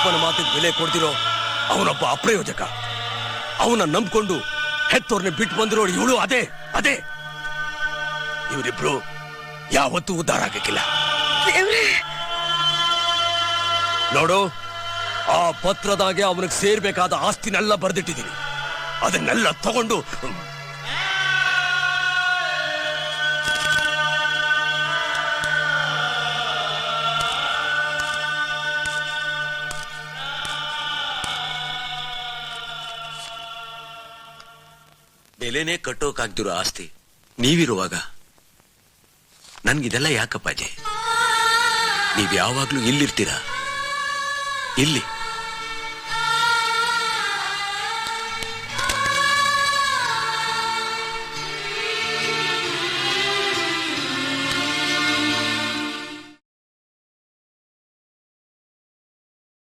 ಅಪ್ಪನ ಮಾತಿಗೆ ಬೆಲೆ ಕೊಡ್ತಿರೋ ಅವನೊಬ್ಬ ಅಪ್ರಯೋಜಕ. ಅವನ ನಂಬ್ಕೊಂಡು ಹೆತ್ತೋರ್ನ ಬಿಟ್ಟು ಬಂದಿರೋ ಇವಳು ಅದೇ ಅದೇ. ಇವರಿಬ್ರು ಯಾವತ್ತೂ ಉದ್ಧಾರ ಆಗಕ್ಕಿಲ್ಲ. ನೋಡು, ಆ ಪತ್ರದಾಗೆ ಅವನಿಗೆ ಸೇರ್ಬೇಕಾದ ಆಸ್ತಿನೆಲ್ಲ ಬರೆದಿಟ್ಟಿದ್ದೀನಿ. ಅದನ್ನೆಲ್ಲ ತಗೊಂಡು ಬೆಲೆನೇ ಕಟ್ಟೋಕಾಗ್ದಿರೋ ಆಸ್ತಿ ನೀವಿರುವಾಗ ನನ್ಗಿದೆಲ್ಲ ಯಾಕಪ್ಪಾಜಿ? ನೀವ್ ಯಾವಾಗ್ಲೂ ಇಲ್ಲಿರ್ತೀರಾ. ಇಲ್ಲಿ